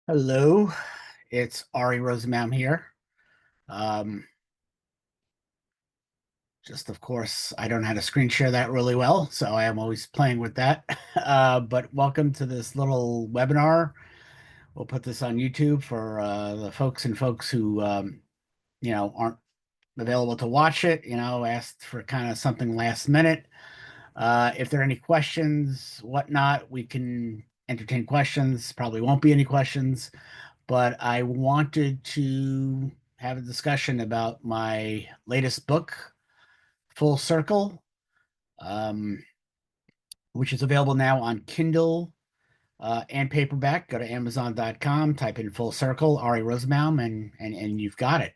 Hello, it's Ary Rosenbaum here. Um, just of course, I don't know how to screen share that really well, so I am always playing with that. But welcome to this little webinar. We'll put this on YouTube for the folks who aren't available to watch it. Asked for kind of something last minute. If there are any questions, whatnot, we can entertain questions. Probably won't be any questions. But I wanted to have a discussion about my latest book, Full Circle, um, which is available now on Kindle and paperback. Go to Amazon.com, type in Full Circle, Ary Rosenbaum, and you've got it.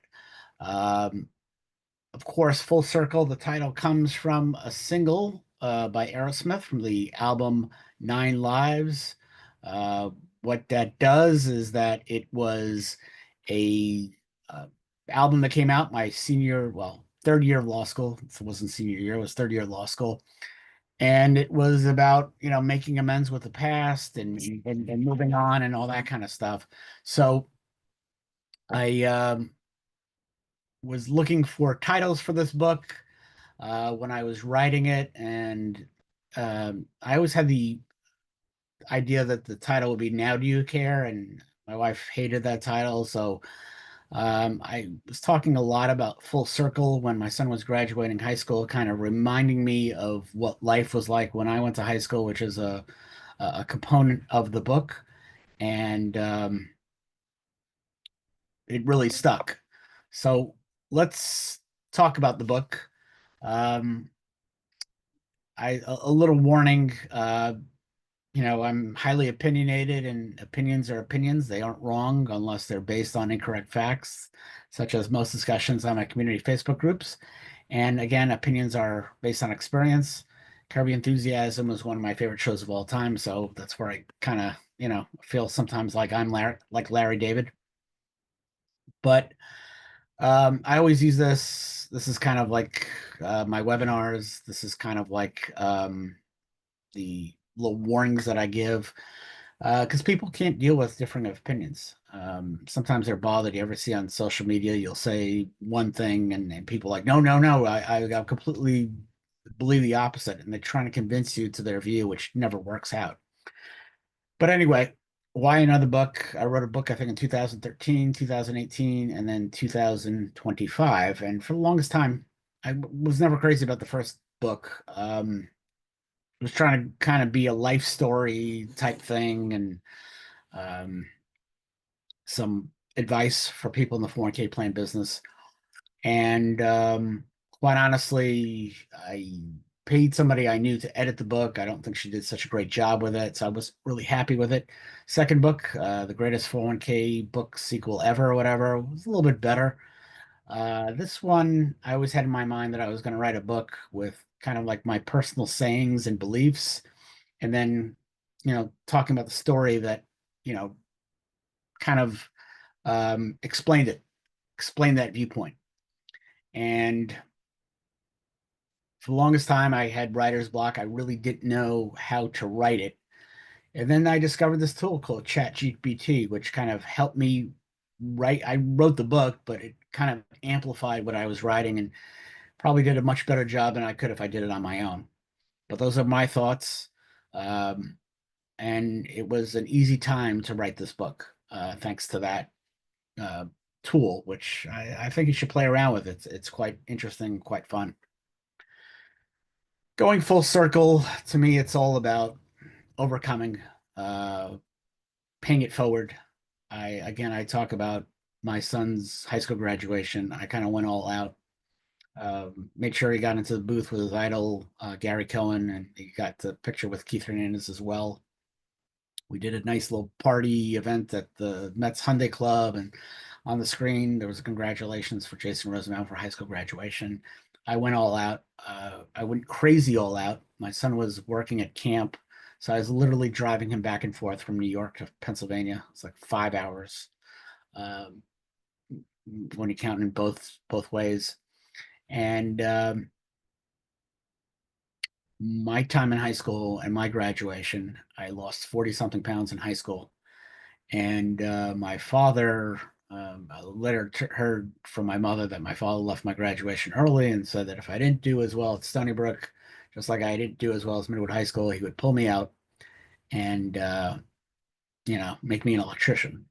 Um, of course, Full Circle, the title comes from a single by Aerosmith from the album Nine Lives. Uh, what that does is that it was a uh, album that came out my third year of law school. It wasn't senior year, it was third year of law school. And it was about, making amends with the past and moving on and all that kind of stuff. So I was looking for titles for this book when I was writing it, and I always had the idea that the title would be "Now Do You Care?" and my wife hated that title, so I was talking a lot about full circle when my son was graduating high school, kind of reminding me of what life was like when I went to high school, which is a component of the book, and it really stuck. So let's talk about the book. Um, a little warning. I'm highly opinionated, and opinions are opinions. They aren't wrong unless they're based on incorrect facts, such as most discussions on my community Facebook groups. And again, opinions are based on experience. Curb Your Enthusiasm was one of my favorite shows of all time, so that's where I kind of, feel sometimes like I'm Larry David. But I always use this. This is kind of like my webinars. This is kind of like the little warnings that I give because people can't deal with differing opinions. Sometimes they're bothered. You ever see on social media, you'll say one thing and people are like, no, no, no, I completely believe the opposite. And they're trying to convince you to their view, which never works out. But anyway, why another book? I wrote a book, I think, in 2013, 2018, and then 2025. And for the longest time, I was never crazy about the first book. Was trying to kind of be a life story type thing and um, some advice for people in the 401k plan business. And quite honestly, I paid somebody I knew to edit the book. I don't think she did such a great job with it, so I was really happy with it. Second book, the greatest 401k book sequel ever, or whatever, was a little bit better. This one, I always had in my mind that I was going to write a book with kind of like my personal sayings and beliefs, and then, talking about the story that, you know, kind of explained that viewpoint. And for the longest time, I had writer's block. I really didn't know how to write it. And then I discovered this tool called ChatGPT, which kind of helped me write. I wrote the book, but it kind of amplified what I was writing and probably did a much better job than I could if I did it on my own. But those are my thoughts. Um, and it was an easy time to write this book, thanks to that uh, tool, which I think you should play around with. It's quite interesting, quite fun. Going full circle, to me, it's all about overcoming, uh, paying it forward. I talk about my son's high school graduation. I kind of went all out. Made sure he got into the booth with his idol, Gary Cohen, and he got the picture with Keith Hernandez as well. We did a nice little party event at the Mets Hyundai Club, and on the screen there was a congratulations for Jason Rosenbaum for high school graduation. I went all out. I went crazy all out. My son was working at camp, so I was literally driving him back and forth from New York to Pennsylvania. It's like 5 hours um, when you count in both ways. And my time in high school and my graduation, I lost 40 something pounds in high school. And my father, I later heard from my mother that my father left my graduation early and said that if I didn't do as well at Stony Brook, just like I didn't do as well as Midwood High School, he would pull me out and make me an electrician.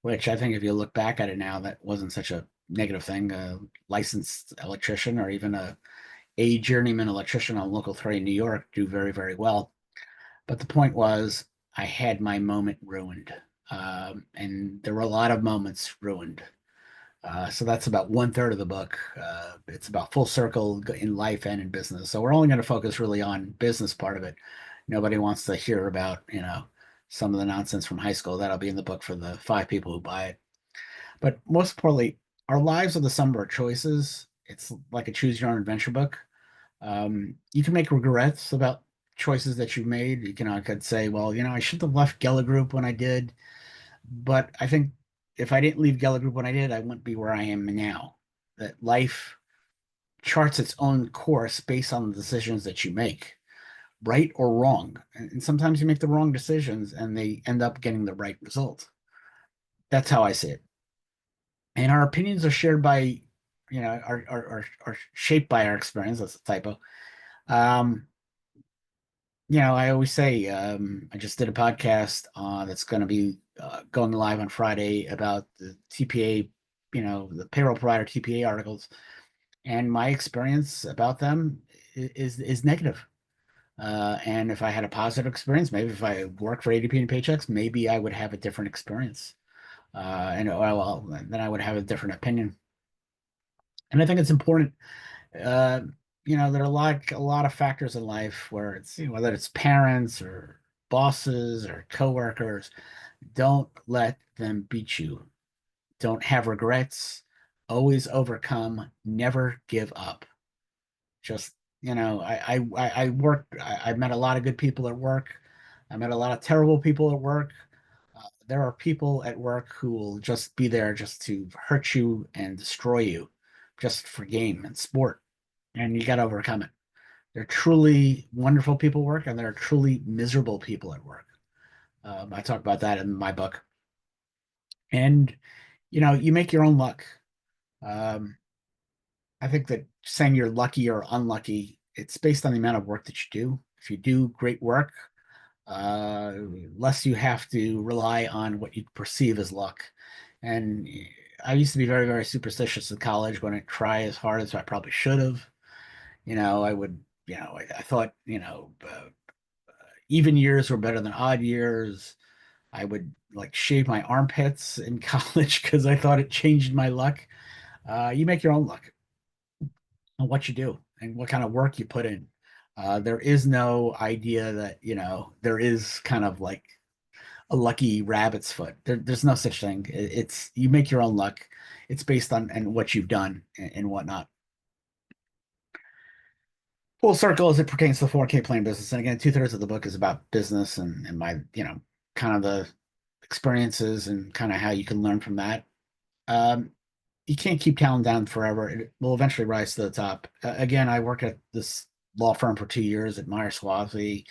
Which I think if you look back at it now, that wasn't such a negative thing. A licensed electrician or even a journeyman electrician on Local 3 in New York do very, very well. But the point was, I had my moment ruined. And there were a lot of moments ruined. So that's about one third of the book. It's about full circle in life and in business. So we're only going to focus really on business part of it. Nobody wants to hear about, some of the nonsense from high school. That'll be in the book for the 5 people who buy it. But most importantly, our lives are the sum of our choices. It's like a choose your own adventure book. You can make regrets about choices that you made. I could say, well, I should have left Geller Group when I did. But I think if I didn't leave Geller Group when I did, I wouldn't be where I am now. That life charts its own course based on the decisions that you make, right or wrong. And sometimes you make the wrong decisions and they end up getting the right result. That's how I see it. And our opinions are shared by, are shaped by our experience. That's a typo. Um, I always say, I just did a podcast that's going to be going live on Friday about the TPA, the payroll provider TPA articles, and my experience about them is negative. And if I had a positive experience, maybe if I worked for ADP and Paychecks, maybe I would have a different experience, and well, then I would have a different opinion. And I think it's important. Uh, there are a lot of factors in life where it's whether it's parents or bosses or coworkers, don't let them beat you. Don't have regrets. Always overcome. Never give up. Just I worked. I met a lot of good people at work. I met a lot of terrible people at work. There are people at work who will just be there just to hurt you and destroy you, just for game and sport, and you got to overcome it. There are truly wonderful people at work, and there are truly miserable people at work. I talk about that in my book. And you make your own luck. Um, I think that saying you're lucky or unlucky, it's based on the amount of work that you do. If you do great work, uh, less you have to rely on what you perceive as luck. And I used to be very, very superstitious in college when I try as hard as I probably should have. I would, I thought, even years were better than odd years. I would like shave my armpits in college because I thought it changed my luck. You make your own luck on what you do and what kind of work you put in. There is no idea that, there is kind of like a lucky rabbit's foot. There's no such thing. It's you make your own luck. It's based on and what you've done and whatnot. Full circle as it pertains to the 4K playing business. And again, two-thirds of the book is about business and my, kind of the experiences and kind of how you can learn from that. Um, you can't keep talent down forever. It will eventually rise to the top. Again, I worked at this law firm for 2 years at Meyer Swazi.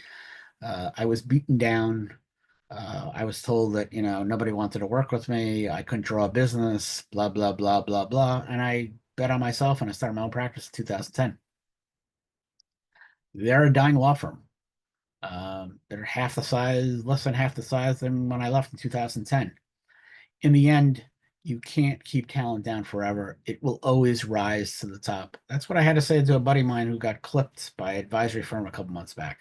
I was beaten down. I was told that, nobody wanted to work with me. I couldn't draw a business, blah, blah, blah, blah, blah. And I bet on myself and I started my own practice in 2010. They're a dying law firm. They're half the size, less than half the size than when I left in 2010. In the end, you can't keep talent down forever. It will always rise to the top. That's what I had to say to a buddy of mine who got clipped by an advisory firm a couple months back.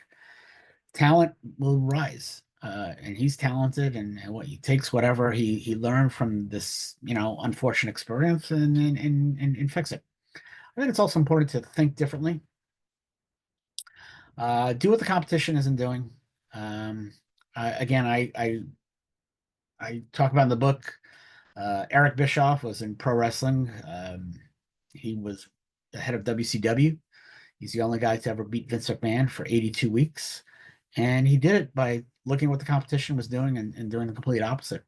Talent will rise, and he's talented, and what he takes whatever he learned from this, unfortunate experience, and fix it. I think it's also important to think differently. Do what the competition isn't doing. Again, I talk about in the book. Eric Bischoff was in pro wrestling. He was the head of WCW. He's the only guy to ever beat Vince McMahon for 82 weeks. And he did it by looking at what the competition was doing and doing the complete opposite.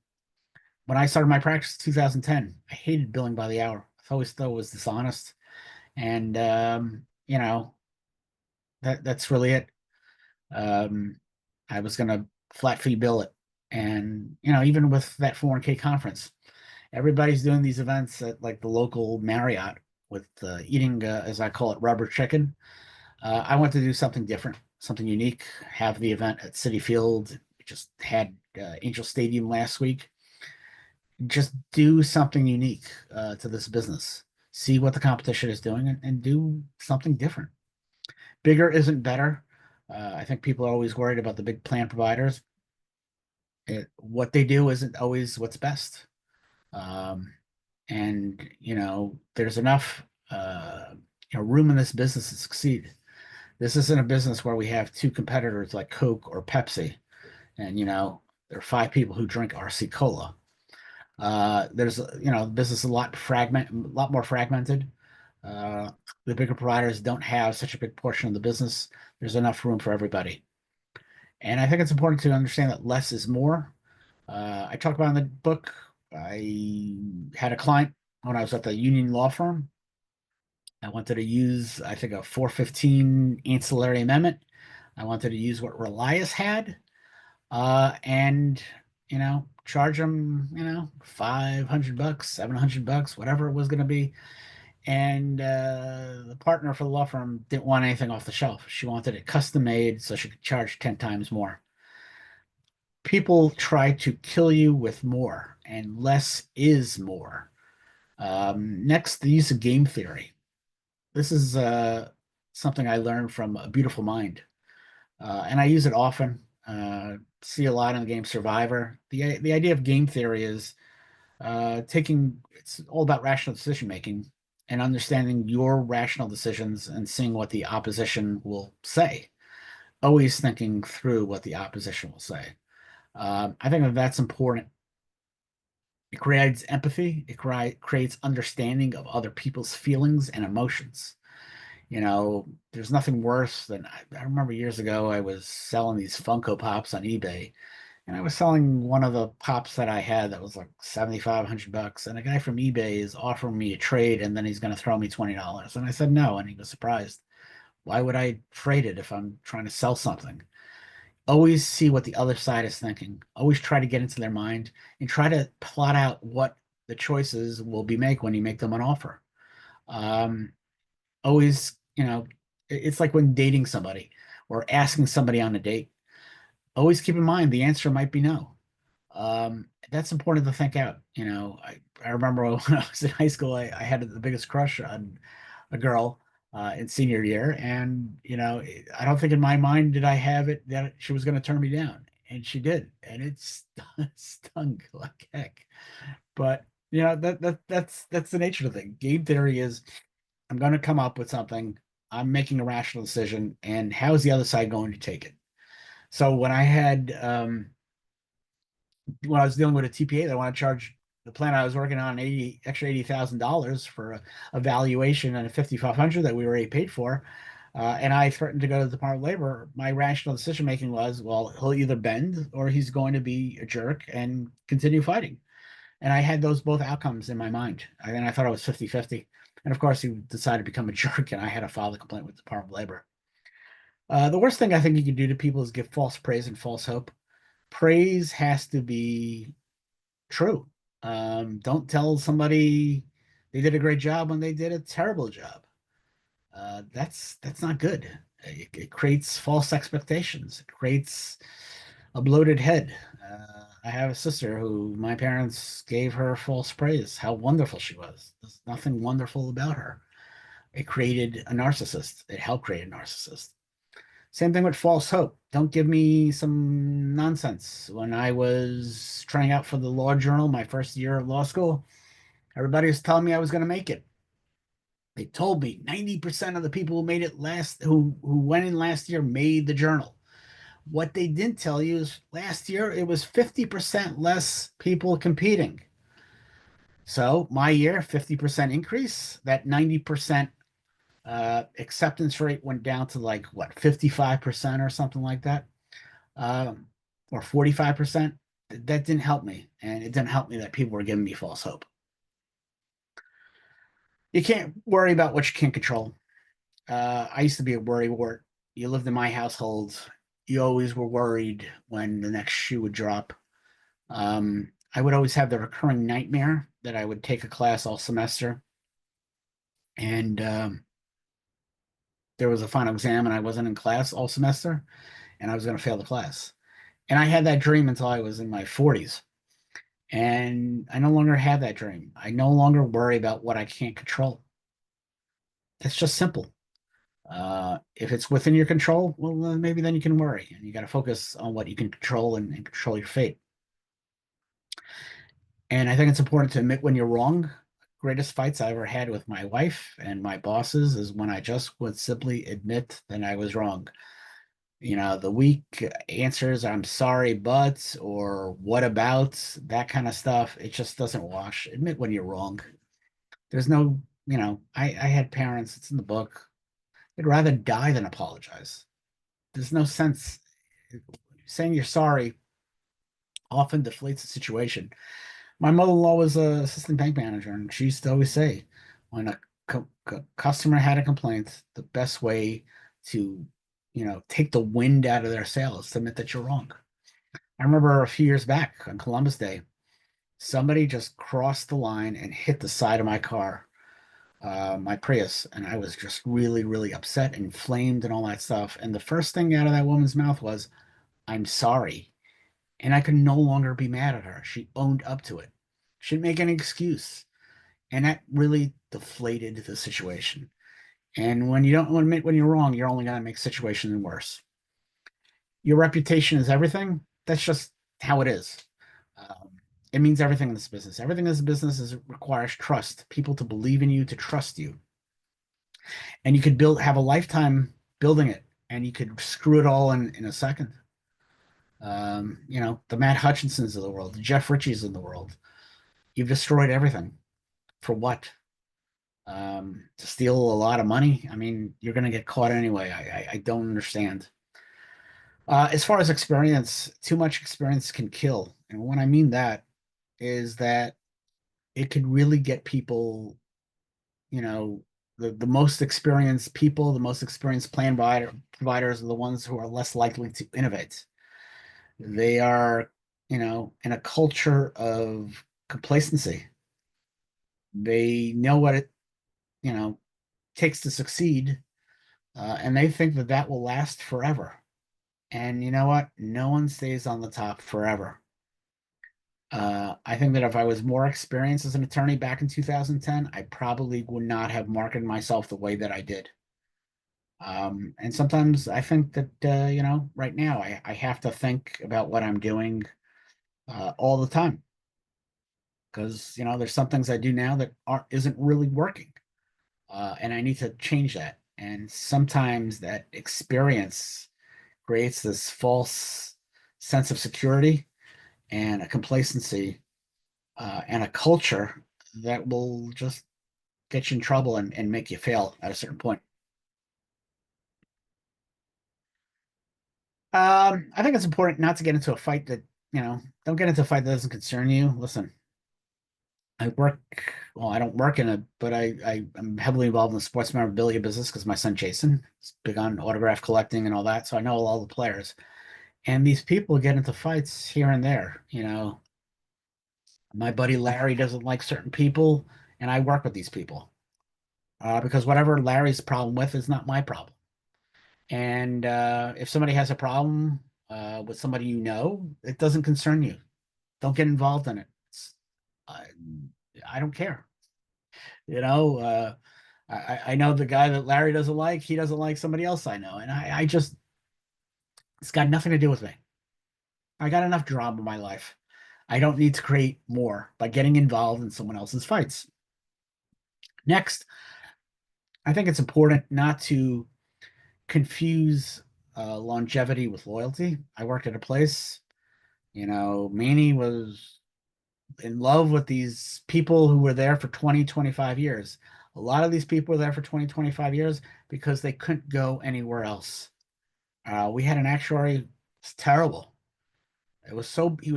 When I started my practice in 2010, I hated billing by the hour. I always thought it was dishonest. And, that's really it. Um, I was going to flat fee bill it. And, even with that 401k conference, everybody's doing these events at like the local Marriott with eating, as I call it, rubber chicken. I want to do something different, something unique, have the event at Citi Field. We just had Angel Stadium last week. Just do something unique to this business. See what the competition is doing and do something different. Bigger isn't better. I think people are always worried about the big plan providers. What they do isn't always what's best. Um, and there's enough room in this business to succeed. This isn't a business where we have two competitors like Coke or Pepsi, and there are five people who drink RC Cola. There's the business is a lot more fragmented. Uh, the bigger providers don't have such a big portion of the business. There's enough room for everybody. And I think it's important to understand that less is more. I talk about in the book, I had a client when I was at the union law firm. I wanted to use, I think, a 415 ancillary amendment. I wanted to use what Relias had, and charge them, 500 bucks, 700 bucks, whatever it was going to be. And the partner for the law firm didn't want anything off the shelf. She wanted it custom made so she could charge 10 times more. People try to kill you with more, and less is more. Next, the use of game theory. This is something I learned from A Beautiful Mind, and I use it often. See a lot in the game Survivor. The idea of game theory is it's all about rational decision making and understanding your rational decisions and seeing what the opposition will say. Always thinking through what the opposition will say. I think that that's important. It creates empathy. It creates understanding of other people's feelings and emotions. There's nothing worse than I remember years ago I was selling these Funko Pops on eBay, and I was selling one of the pops that I had that was like 7,500 bucks, and a guy from eBay is offering me a trade, and then he's going to throw me $20, and I said no, and he was surprised. Why would I trade it if I'm trying to sell something? Always see what the other side is thinking. Always try to get into their mind and try to plot out what the choices will be make when you make them an offer. Um, Always, it's like when dating somebody or asking somebody on a date. Always keep in mind the answer might be no. That's important to think out. I remember when I was in high school, I had the biggest crush on a girl in senior year, and I don't think in my mind did I have it that she was going to turn me down, and she did, and it stung like heck. But that's the nature of the thing. Game theory is I'm going to come up with something. I'm making a rational decision, and how's the other side going to take it? So when I was dealing with a TPA, they want to charge the plan I was working on $80,000 for a valuation and a 5,500 that we already paid for. And I threatened to go to the Department of Labor. My rational decision making was, well, he'll either bend or he's going to be a jerk and continue fighting. And I had those both outcomes in my mind. And I thought it was 50-50. And of course, he decided to become a jerk, and I had to file the complaint with the Department of Labor. The worst thing I think you can do to people is give false praise and false hope. Praise has to be true. Don't tell somebody they did a great job when they did a terrible job. That's not good. It creates false expectations. It creates a bloated head. I have a sister who my parents gave her false praise, how wonderful she was. There's nothing wonderful about her. It created a narcissist. It helped create a narcissist. Same thing with false hope. Don't give me some nonsense. When I was trying out for the law journal, my first year of law school, everybody was telling me I was going to make it. They told me 90% of the people who made it who went in last year made the journal. What they didn't tell you is last year it was 50% less people competing. So my year, 50% increase. That 90% acceptance rate went down to like what, 55% or something like that, or 45%. That didn't help me, and it didn't help me that people were giving me false hope. You can't worry about what you can't control. I used to be a worrywart. You lived in my household. You always were worried when the next shoe would drop. I would always have the recurring nightmare that I would take a class all semester and there was a final exam and I wasn't in class all semester and I was going to fail the class. And I had that dream until I was in my 40s. And I no longer have that dream. I no longer worry about what I can't control. It's just simple. If it's within your control, well, maybe then you can worry and you got to focus on what you can control and control your fate. And I think it's important to admit when you're wrong. Greatest fights I ever had with my wife and my bosses is when I just would simply admit that I was wrong. The weak answers, I'm sorry, but, or what about, that kind of stuff, it just doesn't wash. Admit when you're wrong. There's no, I had parents, it's in the book, they'd rather die than apologize. There's no sense. Saying you're sorry often deflates the situation. My mother-in-law was a assistant bank manager, and she used to always say, when a customer had a complaint, the best way to, take the wind out of their sails is to admit that you're wrong. I remember a few years back on Columbus Day, somebody just crossed the line and hit the side of my car, my Prius, and I was just really, really upset, inflamed, and all that stuff. And the first thing out of that woman's mouth was, "I'm sorry." And I could no longer be mad at her. She owned up to it. She didn't make any excuse. And that really deflated the situation. And when you don't admit when you're wrong, you're only going to make situations worse. Your reputation is everything. That's just how it is. Um, it means everything in this business. Everything in this business requires trust. People to believe in you, to trust you, and you could have a lifetime building it, and you could screw it all in a second. The Matt Hutchinsons of the world, the Jeff Ritchies in the world. You've destroyed everything. For what? To steal a lot of money? I mean, you're going to get caught anyway. I don't understand. As far as experience, too much experience can kill. And what I mean that is that it could really get people, you know, the most experienced people, the most experienced providers are the ones who are less likely to innovate. They are, in a culture of complacency. They know what it, you know, takes to succeed, and they think that that will last forever. And you know what? No one stays on the top forever. I think that if I was more experienced as an attorney back in 2010, I probably would not have marketed myself the way that I did. And sometimes I think that, right now I have to think about what I'm doing all the time because, there's some things I do now that isn't really working. And I need to change that. And sometimes that experience creates this false sense of security and a complacency and a culture that will just get you in trouble and make you fail at a certain point. I think it's important not to get into a fight that, don't get into a fight that doesn't concern you. Listen, I work, well, I don't work in it, but I'm heavily involved in the sports memorabilia business because my son Jason is big on autograph collecting and all that. So I know all the players. And these people get into fights here and there. My buddy Larry doesn't like certain people, and I work with these people because whatever Larry's problem with is not my problem. And if somebody has a problem with somebody it doesn't concern you. Don't get involved in it. I, I don't care. You know, I know the guy that Larry doesn't like. He doesn't like somebody else I know, and I just it's got nothing to do with me. I got enough drama in my life. I don't need to create more by getting involved in someone else's fights. Next, I think it's important not to confuse longevity with loyalty. I worked at a place, Manny was in love with these people who were there for 20, 25 years. A lot of these people were there for 20, 25 years because they couldn't go anywhere else. We had an actuary, it's terrible. He was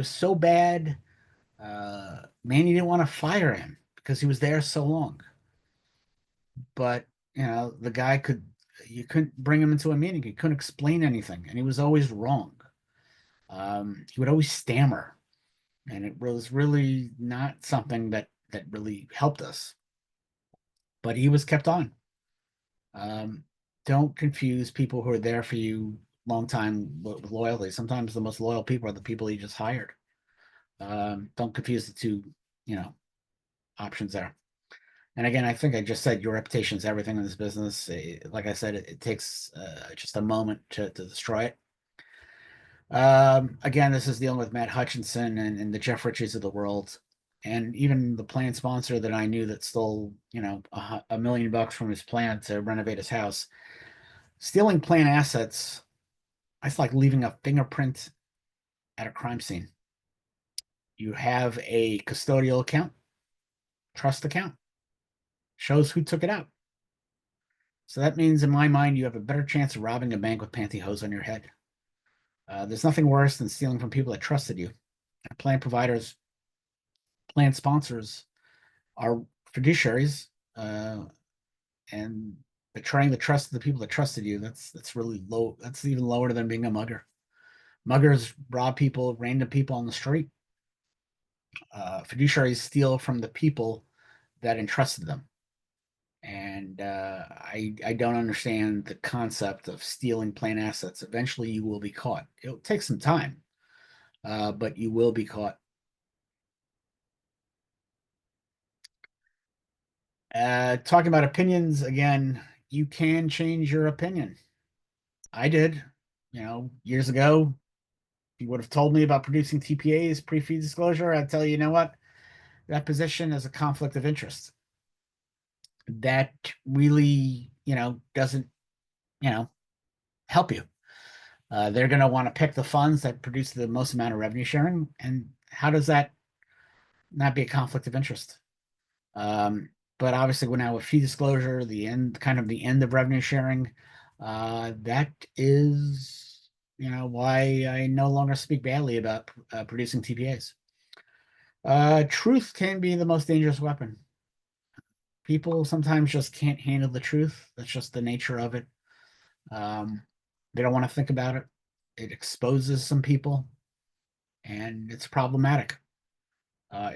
so bad. Manny didn't want to fire him because he was there so long. But, the guy you couldn't bring him into a meeting. He couldn't explain anything, and he was always wrong. He would always stammer. and it was really not something that really helped us. But he was kept on. Um, don't confuse people who are there for you long time with loyalty. Sometimes the most loyal people are the people you just hired. Don't confuse the two, you know, options there. And again, I think I just said your reputation is everything in this business. Like I said, it takes just a moment to destroy it. Again, this is dealing with Matt Hutchinson and the Jeff Richies of the world, and even the plan sponsor that I knew that stole, $1 million from his plan to renovate his house. Stealing plan assets, it's like leaving a fingerprint at a crime scene. You have a custodial account, trust account, shows who took it out. So that means, in my mind, you have a better chance of robbing a bank with pantyhose on your head. There's nothing worse than stealing from people that trusted you. Plan providers, plan sponsors are fiduciaries, and betraying the trust of the people that trusted you. That's really low. That's even lower than being a mugger. Muggers rob people, random people on the street. Fiduciaries steal from the people that entrusted them. And I don't understand the concept of stealing plan assets. Eventually, you will be caught. It'll take some time, but you will be caught. Talking about opinions again, you can change your opinion. I did, years ago. If you would have told me about producing TPAs, pre-fee disclosure, I'd tell you, you know what? That position is a conflict of interest. That really, doesn't, you know, help you. They're going to want to pick the funds that produce the most amount of revenue sharing. And how does that not be a conflict of interest? But obviously, when now with fee disclosure, kind of the end of revenue sharing, that is, why I no longer speak badly about producing TPAs. Truth can be the most dangerous weapon. People sometimes just can't handle the truth. That's just the nature of it. Um, they don't want to think about it. It exposes some people, and it's problematic.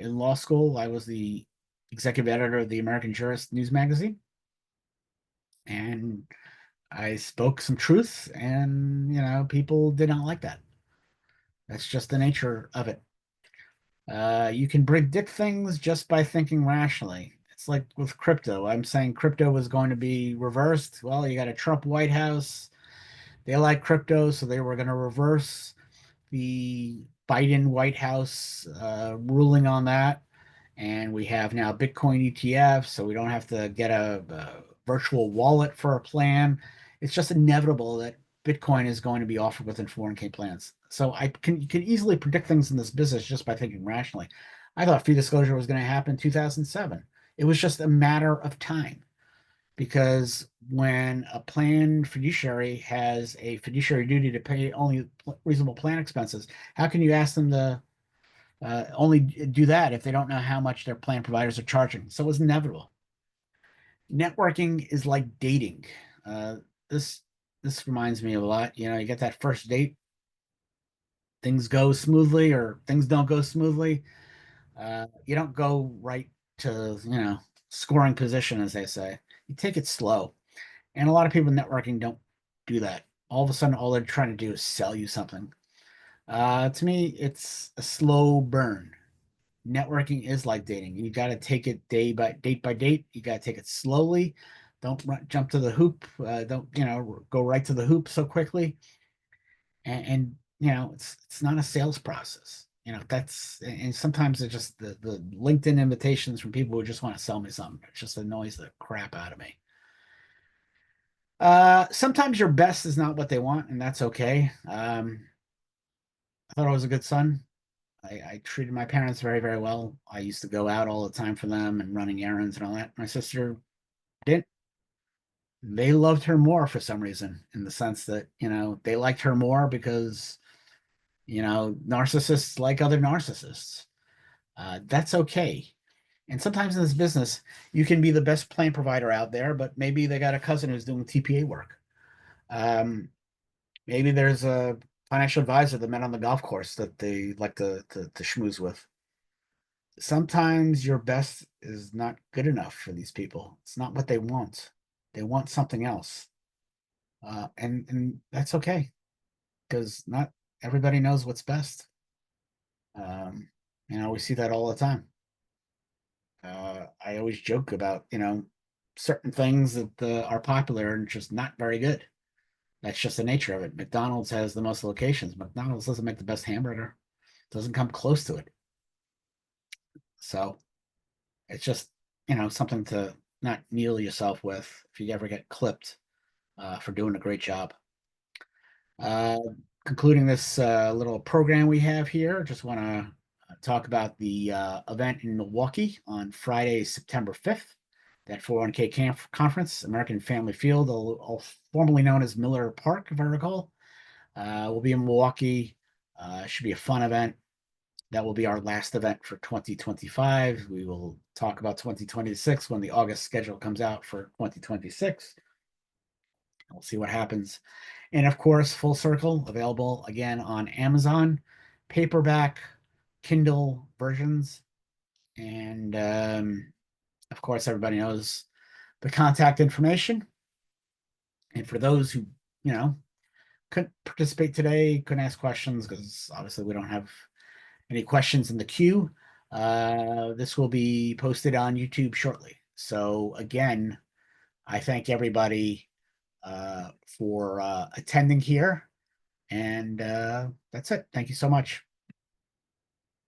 In law school, I was the executive editor of the American Jurist news magazine, and I spoke some truth, and people did not like that. That's just the nature of it. You can predict things just by thinking rationally. It's like with crypto. I'm saying crypto was going to be reversed. Well, you got a Trump White House. They like crypto, so they were going to reverse the Biden White House ruling on that. And we have now Bitcoin ETF, so we don't have to get a virtual wallet for a plan. It's just inevitable that Bitcoin is going to be offered within 401k plans. So you can easily predict things in this business just by thinking rationally. I thought fee disclosure was going to happen in 2007. It was just a matter of time, because when a plan fiduciary has a fiduciary duty to pay only reasonable plan expenses, how can you ask them to only do that if they don't know how much their plan providers are charging? So it was inevitable. Networking is like dating. Uh, this this reminds me of a lot. You get that first date, things go smoothly or things don't go smoothly. You don't go right to scoring position, as they say. You take it slow, and a lot of people in networking don't do that. All of a sudden, all they're trying to do is sell you something. To me, it's a slow burn. Networking is like dating. You got to take it date by date. You got to take it slowly. Don't jump to the hoop. Don't go right to the hoop so quickly. And it's not a sales process. And sometimes it's just the LinkedIn invitations from people who just want to sell me something. It just annoys the crap out of me. Sometimes your best is not what they want, and that's okay. I thought I was a good son. I treated my parents very, very well. I used to go out all the time for them and running errands and all that. My sister didn't. They loved her more for some reason, in the sense that, they liked her more because, narcissists like other narcissists. That's okay. And sometimes in this business, you can be the best plan provider out there, but maybe they got a cousin who's doing TPA work. Um, Maybe there's a financial advisor, the men on the golf course that they like to schmooze with. Sometimes your best is not good enough for these people. It's not what they want. They want something else. And that's okay because not everybody knows what's best. Um, we see that all the time. I always joke about, certain things that are popular and just not very good. That's just the nature of it. McDonald's has the most locations. McDonald's doesn't make the best hamburger. Doesn't come close to it. So it's just, something to not needle yourself with if you ever get clipped for doing a great job. Uh, Concluding this little program we have here, just want to talk about the event in Milwaukee on Friday, September 5th. That 401k conference, American Family Field, formerly known as Miller Park, if I recall. We'll be in Milwaukee. Should be a fun event. That will be our last event for 2025. We will talk about 2026 when the August schedule comes out for 2026. We'll see what happens. And of course, Full Circle, available again on Amazon, paperback, Kindle versions. And of course, everybody knows the contact information. And for those who, couldn't participate today, couldn't ask questions, because obviously we don't have any questions in the queue, this will be posted on YouTube shortly. So again, I thank everybody for attending here. And that's it. Thank you so much.